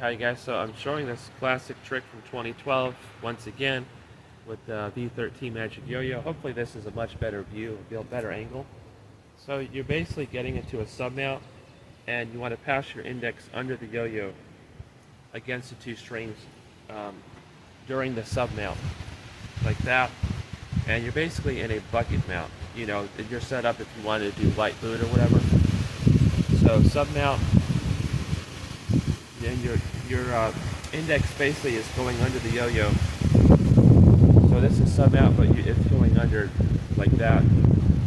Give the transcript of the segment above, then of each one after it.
Alright guys, so I'm showing this classic trick from 2012 once again with the V13 Magic Yo-Yo. Hopefully this is a much better view, a better angle. So you're basically getting into a sub-mount and you want to pass your index under the yo-yo against the two strings during the sub-mount, like that. And you're basically in a bucket mount. You know, you're set up if you wanted to do light boot or whatever. So sub-mount, and your index basically is going under the yo-yo. So this is sub-mount, but it's going under like that.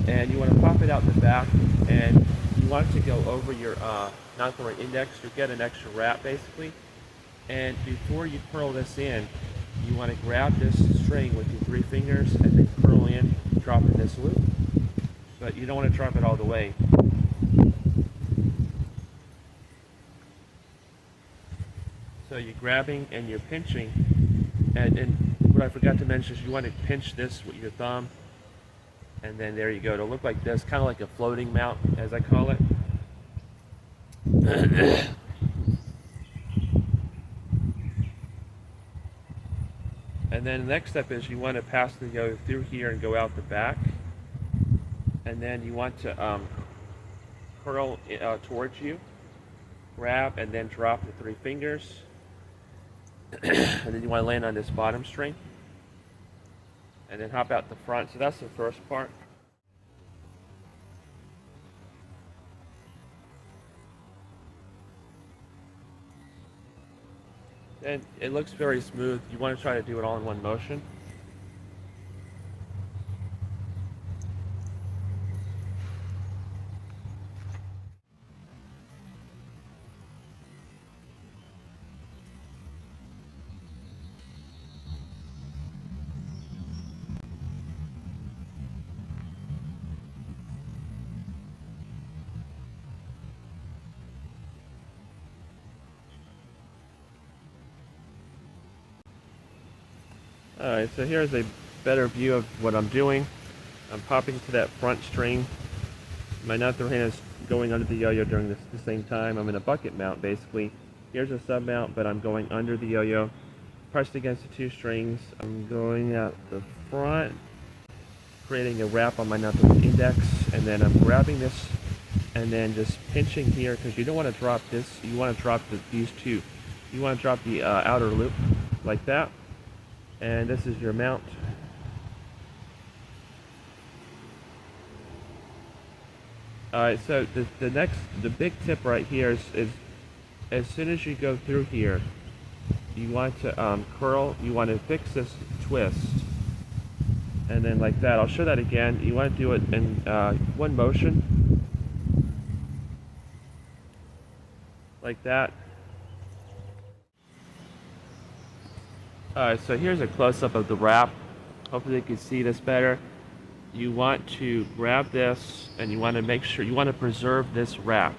And you want to pop it out the back, and you want it to go over your non-curling index. You get an extra wrap basically. And before you curl this in, you want to grab this string with your 3 fingers and then curl in, drop in this loop. But you don't want to drop it all the way. So you're grabbing and you're pinching, and what I forgot to mention is you want to pinch this with your thumb, and then there you go. It'll look like this, kind of like a floating mount, as I call it. And then the next step is you want to pass the yo through here and go out the back, and then you want to curl towards you, grab, and then drop the 3 fingers. And then you want to land on this bottom string and then hop out the front. So that's the first part. And it looks very smooth. You want to try to do it all in one motion. Alright, so here's a better view of what I'm doing. I'm popping to that front string. My non-throw hand is going under the yo-yo during the same time. I'm in a bucket mount basically. Here's a sub mount, but I'm going under the yo-yo. Pressed against the 2 strings. I'm going out the front, creating a wrap on my non-throw index, and then I'm grabbing this and then just pinching here, because you don't want to drop this. You want to drop these 2. You want to drop the outer loop like that. And this is your mount. Alright, so the big tip right here is as soon as you go through here, you want to curl, you want to fix this twist, and then like that. I'll show that again. You want to do it in one motion, like that. Alright, so here's a close-up of the wrap. Hopefully you can see this better. You want to grab this and you want to make sure, you want to preserve this wrap.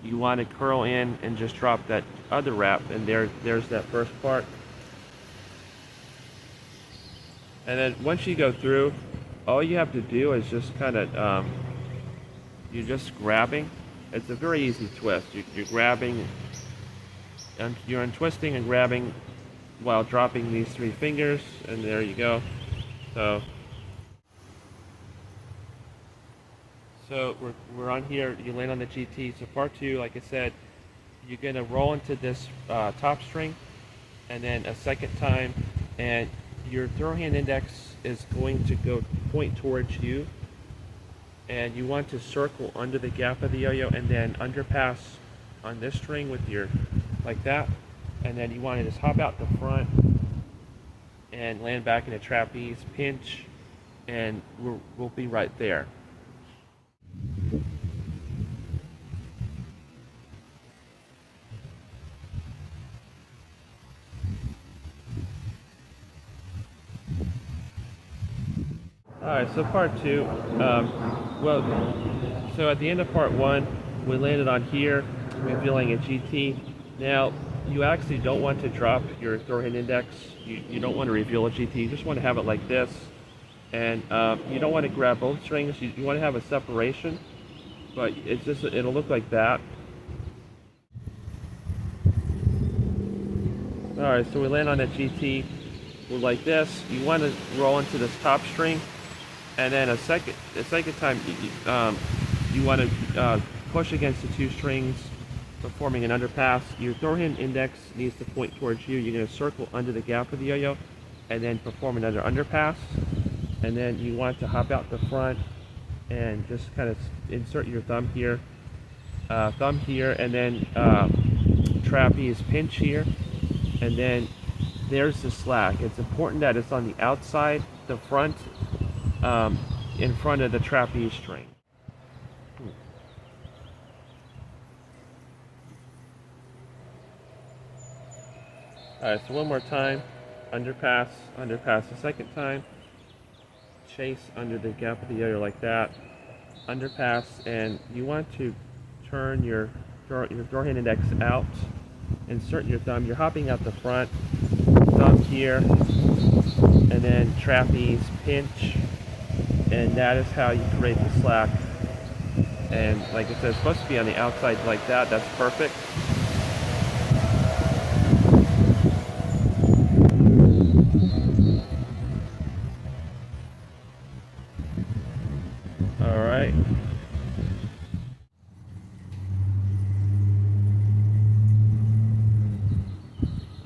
You want to curl in and just drop that other wrap, and there's that first part. And then once you go through, all you have to do is just kind of, you're just grabbing. It's a very easy twist. You're grabbing, and you're untwisting and grabbing while dropping these 3 fingers, and there you go. So we're on here. You land on the GT. So part 2, like I said, you're gonna roll into this top string, and then a second time, and your throw hand index is going to go point towards you, and you want to circle under the gap of the yo-yo, and then underpass on this string with your, like that. And then you want to just hop out the front and land back in a trapeze, pinch, and we'll be right there. Alright, so part 2, so at the end of part 1, we landed on here, revealing a GT. Now, you actually don't want to drop your throw hand index. You don't want to reveal a GT. You just want to have it like this. And you don't want to grab both strings. You want to have a separation, but it'll look like that. Alright, so we land on that GT like this. You want to roll into this top string, and then a second time you want to push against the two strings, performing an underpass. Your throw hand index needs to point towards you. You're going to circle under the gap of the yo-yo, and then perform another underpass. And then you want to hop out the front and just kind of insert your thumb here, and then trapeze pinch here, and then there's the slack. It's important that it's on the outside, the front, in front of the trapeze string. Alright, so one more time, underpass, underpass the second time, chase under the gap of the yo-yo like that, underpass, and you want to turn your throw hand index out, insert your thumb, you're hopping out the front, thumb here, and then trapeze pinch, and that is how you create the slack. And like I said, it's supposed to be on the outside like that. That's perfect. Alright.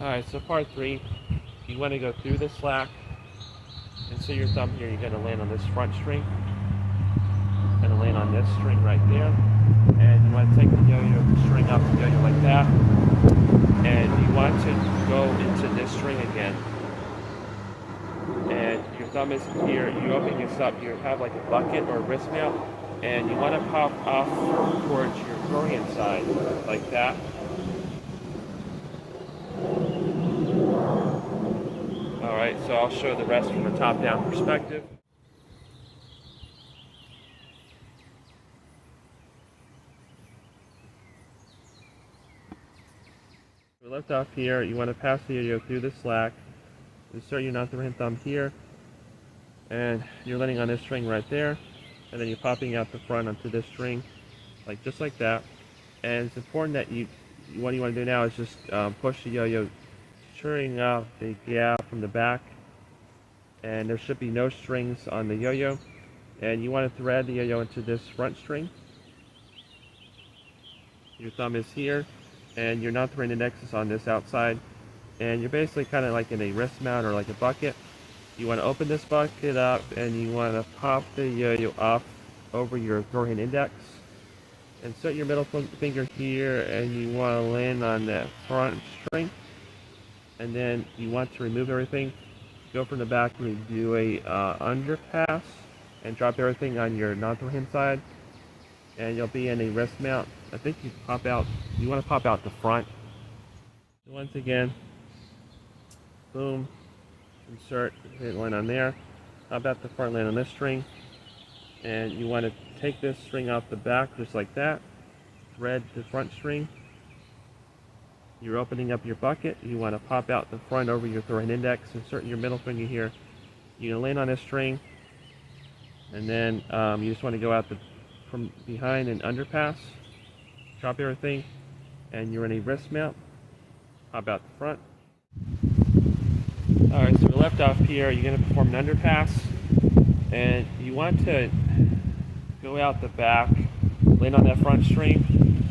Alright, so part 3, you want to go through the slack, insert your thumb here, you're going to land on this front string, going to land on this string right there, and you want to take the yo-yo string off the yo-yo like that, and you want to go into this string again, and your thumb is here, you open this up, you have like a bucket or a wrist mount, and you want to pop off towards your throw hand side, like that. Alright, so I'll show the rest from a top-down perspective. We left off here, you want to pass the yo-yo through the slack, insert your non-throw-hand thumb here, and you're landing on this string right there, and then you're popping out the front onto this string, like just like that. And it's important that what you want to do now is just push the yo-yo, turning out the gap from the back, and there should be no strings on the yo-yo, and you want to thread the yo-yo into this front string. Your thumb is here, and your non-thread index is on this outside, and you're basically kind of like in a wrist mount or like a bucket. You want to open this bucket up, and you want to pop the yo-yo up over your throw hand index, insert your middle finger here, and you want to land on that front string. And then you want to remove everything, go from the back and do a underpass, and drop everything on your non-throw hand side, and you'll be in a wrist mount. I think you want to pop out the front. So once again, boom, insert, hit land on there, pop out the front, land on this string, and you want to take this string off the back just like that, thread the front string. You're opening up your bucket, you want to pop out the front over your throw hand index, insert your middle finger here. You're going to land on this string, and then you just want to go out from behind and underpass, drop everything, and you're in a wrist mount, pop out the front. Alright, so we left off here, you're going to perform an underpass, and you want to go out the back, land on that front string,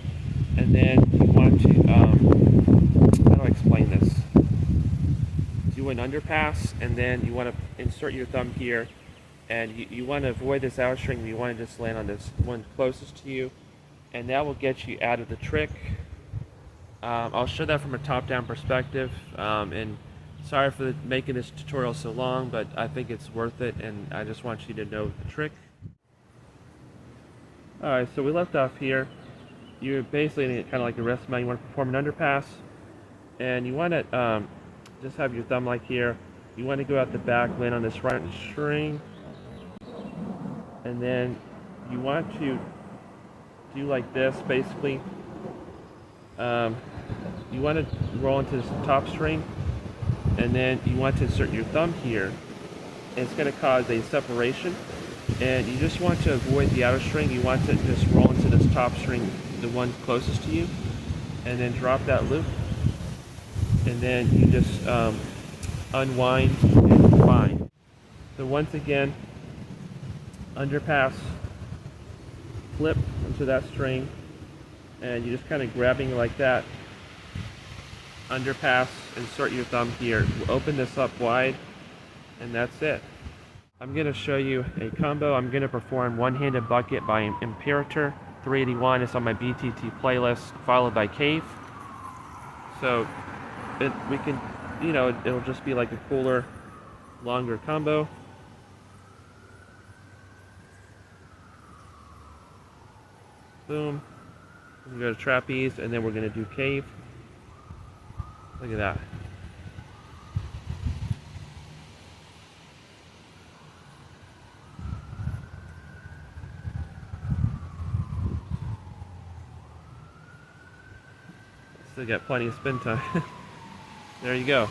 and then you want to, how do I explain this? Do an underpass, and then you want to insert your thumb here, and you want to avoid this outer string. You want to just land on this one closest to you, and that will get you out of the trick. I'll show that from a top-down perspective, and sorry for making this tutorial so long, but I think it's worth it, and I just want you to know the trick. Alright, so we left off here. You're basically kind of like a wrist mount. You want to perform an underpass, and you want to just have your thumb like here. You want to go out the back, land on this front string, and then you want to do like this basically. You want to roll into this top string, and then you want to insert your thumb here, and it's going to cause a separation, and you just want to avoid the outer string. You want to just roll into this top string, the one closest to you, and then drop that loop, and then you just unwind and bind. So once again, underpass, flip into that string, and you're just kind of grabbing like that. Underpass, insert your thumb here. We'll open this up wide, and that's it. I'm going to show you a combo. I'm going to perform One-Handed Bucket by Imperator 381. It's on my BTT playlist, followed by Cave. So we can, you know, it'll just be like a cooler, longer combo. Boom. We go to trapeze, and then we're going to do Cave. Look at that. Still got plenty of spin time. There you go.